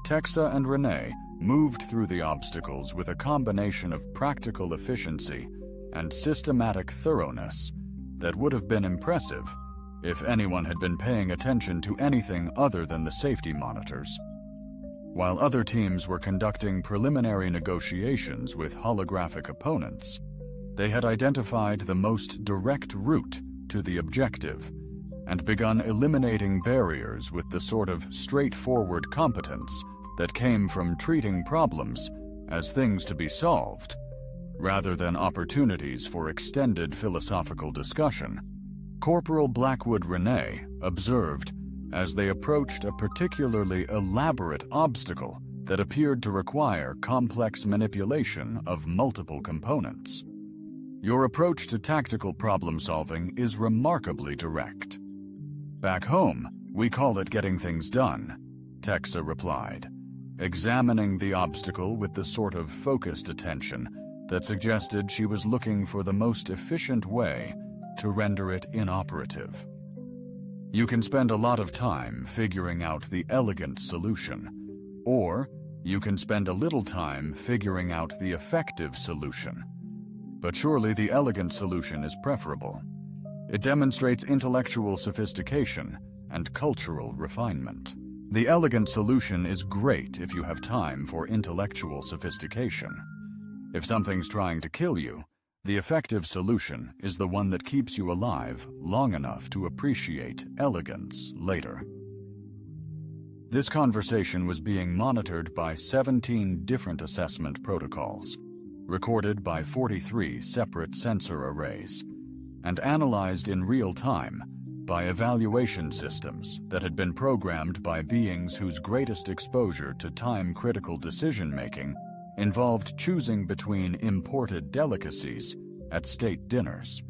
Texa and Renee moved through the obstacles with a combination of practical efficiency and systematic thoroughness that would have been impressive if anyone had been paying attention to anything other than the safety monitors. While other teams were conducting preliminary negotiations with holographic opponents, they had identified the most direct route to the objective and begun eliminating barriers with the sort of straightforward competence that came from treating problems as things to be solved, rather than opportunities for extended philosophical discussion. Corporal Blackwood Renee observed as they approached a particularly elaborate obstacle that appeared to require complex manipulation of multiple components. Your approach to tactical problem-solving is remarkably direct. Back home, we call it getting things done, Texa replied, examining the obstacle with the sort of focused attention that suggested she was looking for the most efficient way to render it inoperative. You can spend a lot of time figuring out the elegant solution, or you can spend a little time figuring out the effective solution. But surely the elegant solution is preferable. It demonstrates intellectual sophistication and cultural refinement. The elegant solution is great if you have time for intellectual sophistication. If something's trying to kill you, the effective solution is the one that keeps you alive long enough to appreciate elegance later. This conversation was being monitored by 17 different assessment protocols, recorded by 43 separate sensor arrays, and analyzed in real time by evaluation systems that had been programmed by beings whose greatest exposure to time-critical decision-making involved choosing between imported delicacies at state dinners.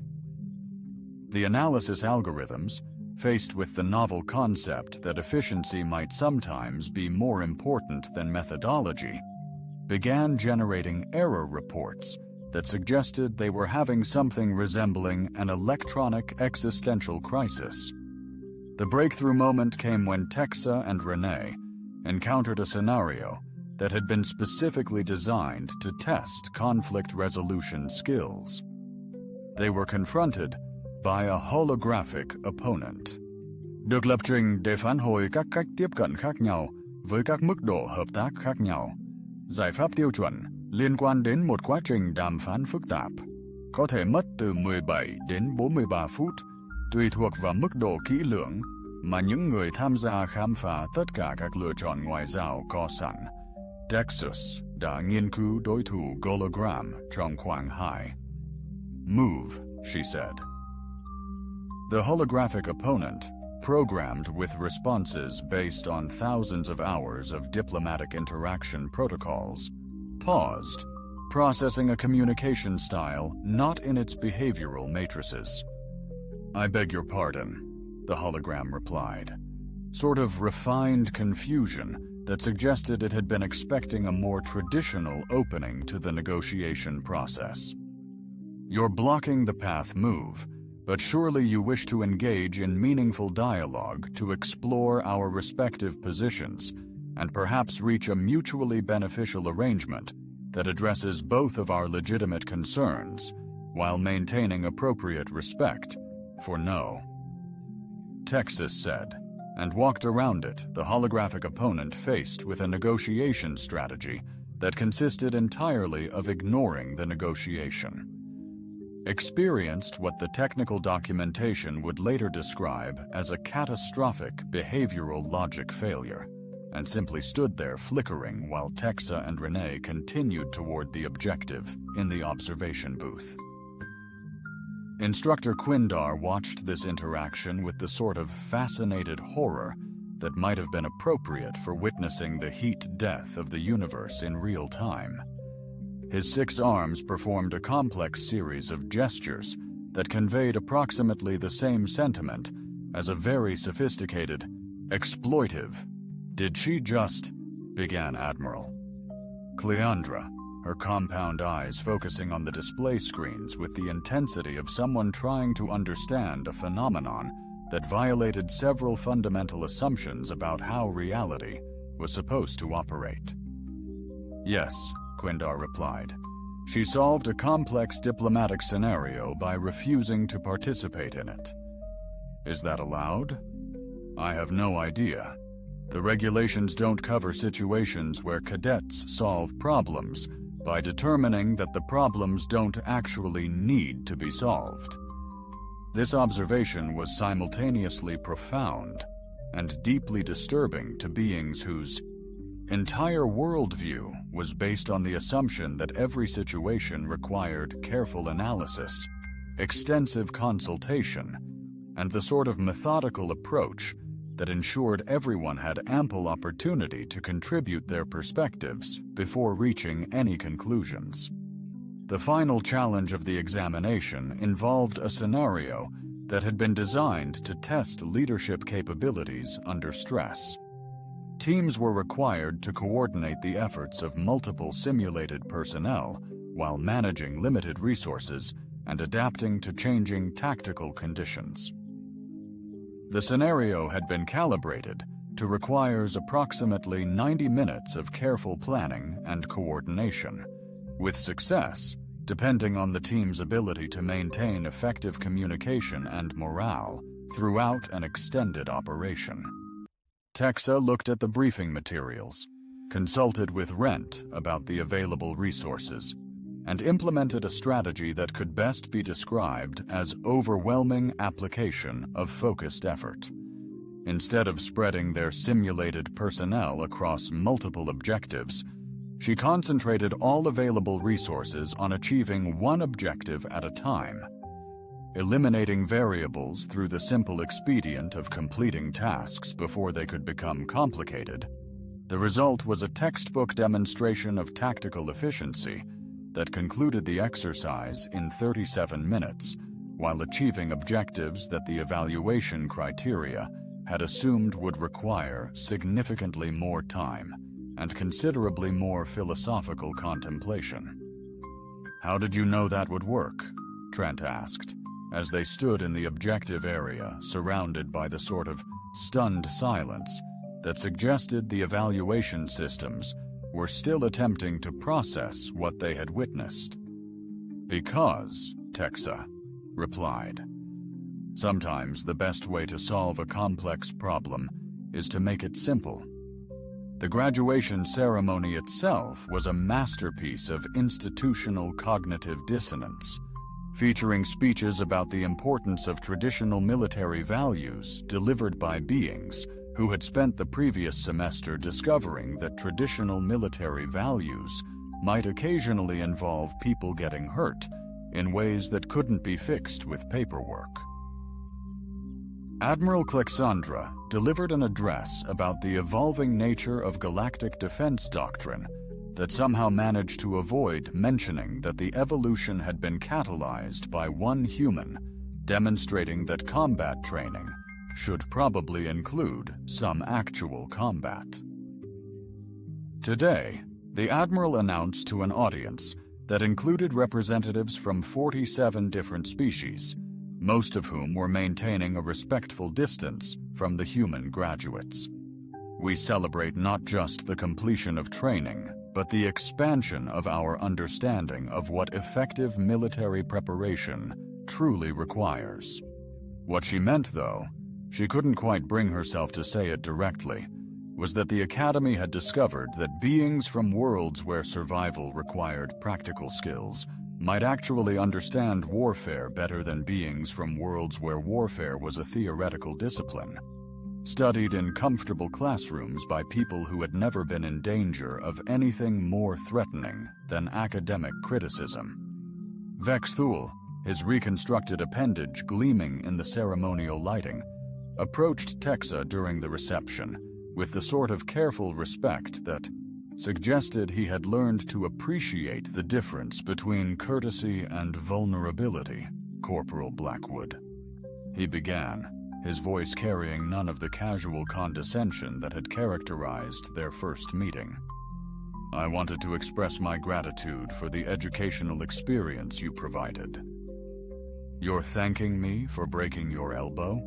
The analysis algorithms, faced with the novel concept that efficiency might sometimes be more important than methodology, began generating error reports that suggested they were having something resembling an electronic existential crisis. The breakthrough moment came when Texa and Renee encountered a scenario that had been specifically designed to test conflict resolution skills. They were confronted by a holographic opponent. Được lập trình để phản hồi các cách tiếp cận khác nhau với các mức độ hợp tác khác nhau. Giải pháp tiêu chuẩn liên quan đến một quá trình đàm phán phức tạp, có thể mất từ 17 đến 43 phút, tùy thuộc vào mức độ kỹ lưỡng mà những người tham gia khám phá tất cả các lựa chọn ngoại giao có sẵn. Texas đã nghiên cứu đối thủ hologram trong khoảng 2. Move, she said. The holographic opponent, programmed with responses based on thousands of hours of diplomatic interaction protocols, paused, processing a communication style not in its behavioral matrices. I beg your pardon, the hologram replied, sort of refined confusion that suggested it had been expecting a more traditional opening to the negotiation process. You're blocking the path move, but surely you wish to engage in meaningful dialogue to explore our respective positions and perhaps reach a mutually beneficial arrangement that addresses both of our legitimate concerns while maintaining appropriate respect for no. Texas said, and walked around it, the holographic opponent faced with a negotiation strategy that consisted entirely of ignoring the negotiation. Experienced what the technical documentation would later describe as a catastrophic behavioral logic failure, and simply stood there flickering while Texa and Renee continued toward the objective in the observation booth. Instructor Quindar watched this interaction with the sort of fascinated horror that might have been appropriate for witnessing the heat death of the universe in real time. His 6 arms performed a complex series of gestures that conveyed approximately the same sentiment as a very sophisticated, exploitive, "Did she just?" began Admiral. Cleandra, her compound eyes focusing on the display screens with the intensity of someone trying to understand a phenomenon that violated several fundamental assumptions about how reality was supposed to operate. Yes, Quindar replied. She solved a complex diplomatic scenario by refusing to participate in it. Is that allowed? I have no idea. The regulations don't cover situations where cadets solve problems by determining that the problems don't actually need to be solved. This observation was simultaneously profound and deeply disturbing to beings whose entire worldview was based on the assumption that every situation required careful analysis, extensive consultation, and the sort of methodical approach that ensured everyone had ample opportunity to contribute their perspectives before reaching any conclusions. The final challenge of the examination involved a scenario that had been designed to test leadership capabilities under stress. Teams were required to coordinate the efforts of multiple simulated personnel while managing limited resources and adapting to changing tactical conditions. The scenario had been calibrated to require approximately 90 minutes of careful planning and coordination, with success depending on the team's ability to maintain effective communication and morale throughout an extended operation. Texa looked at the briefing materials, consulted with Rent about the available resources, and implemented a strategy that could best be described as overwhelming application of focused effort. Instead of spreading their simulated personnel across multiple objectives, she concentrated all available resources on achieving one objective at a time. Eliminating variables through the simple expedient of completing tasks before they could become complicated, the result was a textbook demonstration of tactical efficiency that concluded the exercise in 37 minutes, while achieving objectives that the evaluation criteria had assumed would require significantly more time and considerably more philosophical contemplation. How did you know that would work? Trent asked, as they stood in the objective area surrounded by the sort of stunned silence that suggested the evaluation systems were still attempting to process what they had witnessed. "Because," Texa replied, "sometimes the best way to solve a complex problem is to make it simple." The graduation ceremony itself was a masterpiece of institutional cognitive dissonance, featuring speeches about the importance of traditional military values delivered by beings who had spent the previous semester discovering that traditional military values might occasionally involve people getting hurt in ways that couldn't be fixed with paperwork. Admiral Klexandra delivered an address about the evolving nature of galactic defense doctrine that somehow managed to avoid mentioning that the evolution had been catalyzed by one human, demonstrating that combat training should probably include some actual combat. Today, the Admiral announced to an audience that included representatives from 47 different species, most of whom were maintaining a respectful distance from the human graduates. "We celebrate not just the completion of training, but the expansion of our understanding of what effective military preparation truly requires." What she meant, though, she couldn't quite bring herself to say it directly, was that the Academy had discovered that beings from worlds where survival required practical skills might actually understand warfare better than beings from worlds where warfare was a theoretical discipline, studied in comfortable classrooms by people who had never been in danger of anything more threatening than academic criticism. Vex Thule, his reconstructed appendage gleaming in the ceremonial lighting, approached Texa during the reception with the sort of careful respect that suggested he had learned to appreciate the difference between courtesy and vulnerability, Corporal Blackwood. He began, his voice carrying none of the casual condescension that had characterized their first meeting. "I wanted to express my gratitude for the educational experience you provided." "You're thanking me for breaking your elbow?"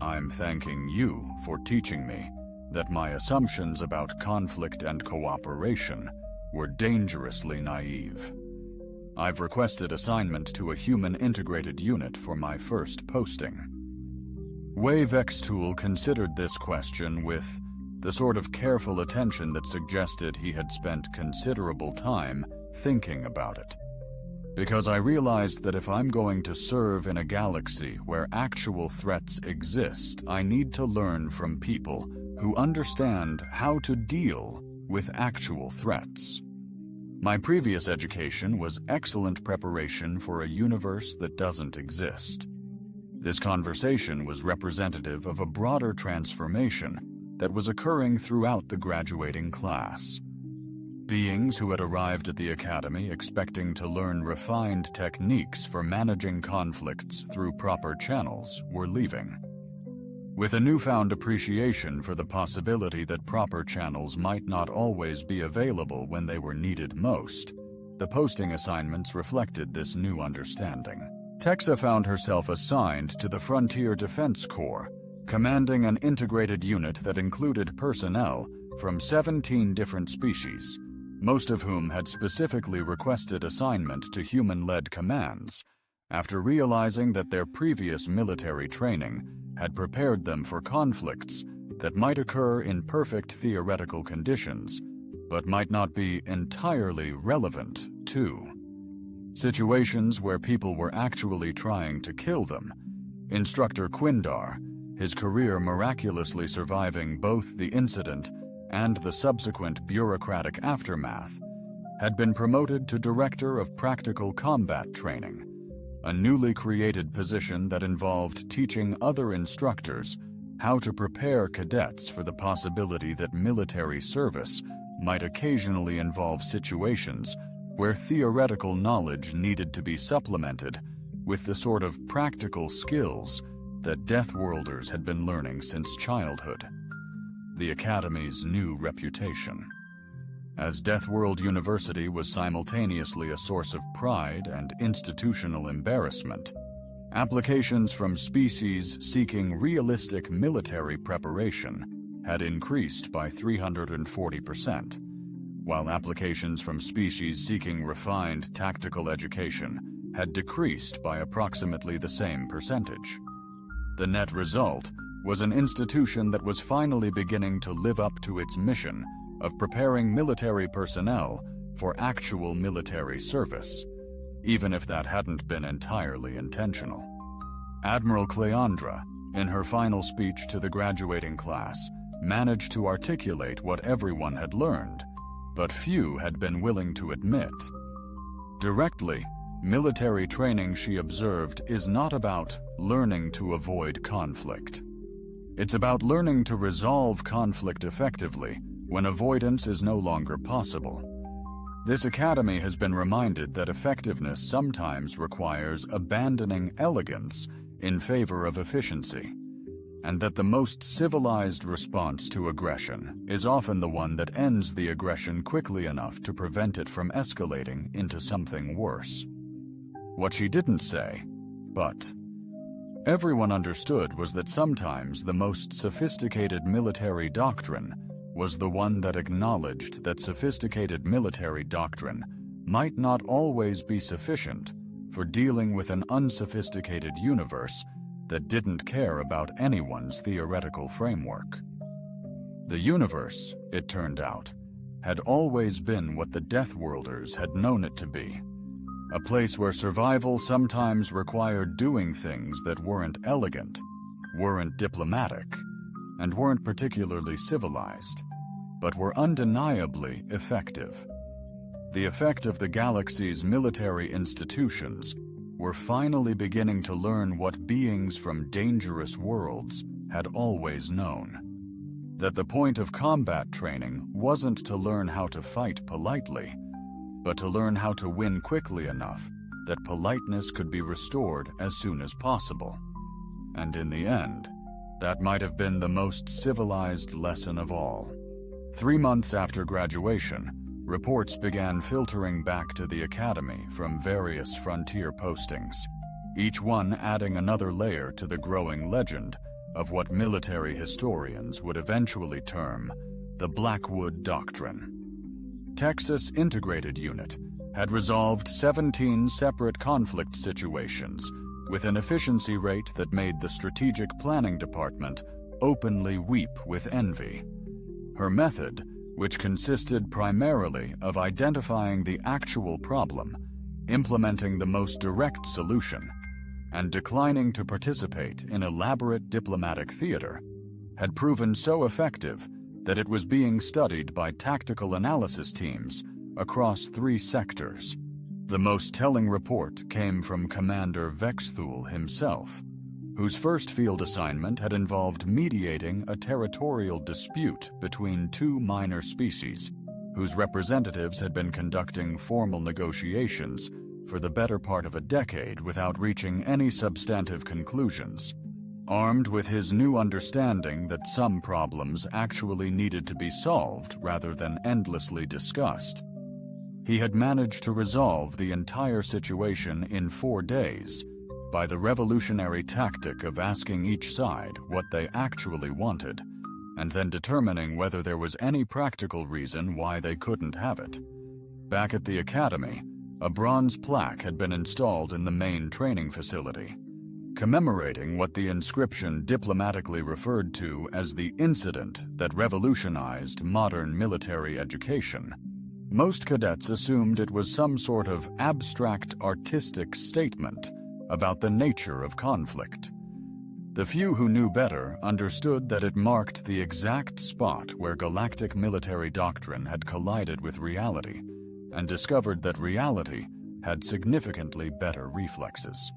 "I'm thanking you for teaching me that my assumptions about conflict and cooperation were dangerously naive. I've requested assignment to a human integrated unit for my first posting." Vex Thule considered this question with the sort of careful attention that suggested he had spent considerable time thinking about it. "Because I realized that if I'm going to serve in a galaxy where actual threats exist, I need to learn from people who understand how to deal with actual threats. My previous education was excellent preparation for a universe that doesn't exist." This conversation was representative of a broader transformation that was occurring throughout the graduating class. Beings who had arrived at the Academy expecting to learn refined techniques for managing conflicts through proper channels were leaving. With a newfound appreciation for the possibility that proper channels might not always be available when they were needed most, the posting assignments reflected this new understanding. Texa found herself assigned to the Frontier Defense Corps, commanding an integrated unit that included personnel from 17 different species, most of whom had specifically requested assignment to human-led commands, after realizing that their previous military training had prepared them for conflicts that might occur in perfect theoretical conditions, but might not be entirely relevant to situations where people were actually trying to kill them. Instructor Quindar, his career miraculously surviving both the incident and the subsequent bureaucratic aftermath, had been promoted to Director of Practical Combat Training, a newly created position that involved teaching other instructors how to prepare cadets for the possibility that military service might occasionally involve situations where theoretical knowledge needed to be supplemented with the sort of practical skills that Deathworlders had been learning since childhood. The Academy's new reputation. As Deathworld University was simultaneously a source of pride and institutional embarrassment, applications from species seeking realistic military preparation had increased by 340%, while applications from species seeking refined tactical education had decreased by approximately the same percentage. The net result was an institution that was finally beginning to live up to its mission of preparing military personnel for actual military service, even if that hadn't been entirely intentional. Admiral Cleandra, in her final speech to the graduating class, managed to articulate what everyone had learned, but few had been willing to admit. Directly, military training, she observed, is not about learning to avoid conflict. It's about learning to resolve conflict effectively when avoidance is no longer possible. This academy has been reminded that effectiveness sometimes requires abandoning elegance in favor of efficiency, and that the most civilized response to aggression is often the one that ends the aggression quickly enough to prevent it from escalating into something worse. What she didn't say, but everyone understood, was that sometimes the most sophisticated military doctrine was the one that acknowledged that sophisticated military doctrine might not always be sufficient for dealing with an unsophisticated universe that didn't care about anyone's theoretical framework. The universe, it turned out, had always been what the Deathworlders had known it to be, a place where survival sometimes required doing things that weren't elegant, weren't diplomatic, and weren't particularly civilized, but were undeniably effective. The effect of the galaxy's military institutions were finally beginning to learn what beings from dangerous worlds had always known: that the point of combat training wasn't to learn how to fight politely, but to learn how to win quickly enough that politeness could be restored as soon as possible. And in the end, that might have been the most civilized lesson of all. 3 months after graduation, reports began filtering back to the Academy from various frontier postings, each one adding another layer to the growing legend of what military historians would eventually term the Blackwood Doctrine. Texas Integrated Unit had resolved 17 separate conflict situations with an efficiency rate that made the Strategic Planning Department openly weep with envy. Her method, which consisted primarily of identifying the actual problem, implementing the most direct solution, and declining to participate in elaborate diplomatic theater, had proven so effective that it was being studied by tactical analysis teams across 3 sectors. The most telling report came from Commander Vexthul himself, whose first field assignment had involved mediating a territorial dispute between 2 minor species, whose representatives had been conducting formal negotiations for the better part of a decade without reaching any substantive conclusions. Armed with his new understanding that some problems actually needed to be solved rather than endlessly discussed, he had managed to resolve the entire situation in 4 days by the revolutionary tactic of asking each side what they actually wanted, and then determining whether there was any practical reason why they couldn't have it. Back at the Academy, a bronze plaque had been installed in the main training facility, commemorating what the inscription diplomatically referred to as the incident that revolutionized modern military education. Most cadets assumed it was some sort of abstract artistic statement about the nature of conflict. The few who knew better understood that it marked the exact spot where galactic military doctrine had collided with reality, and discovered that reality had significantly better reflexes.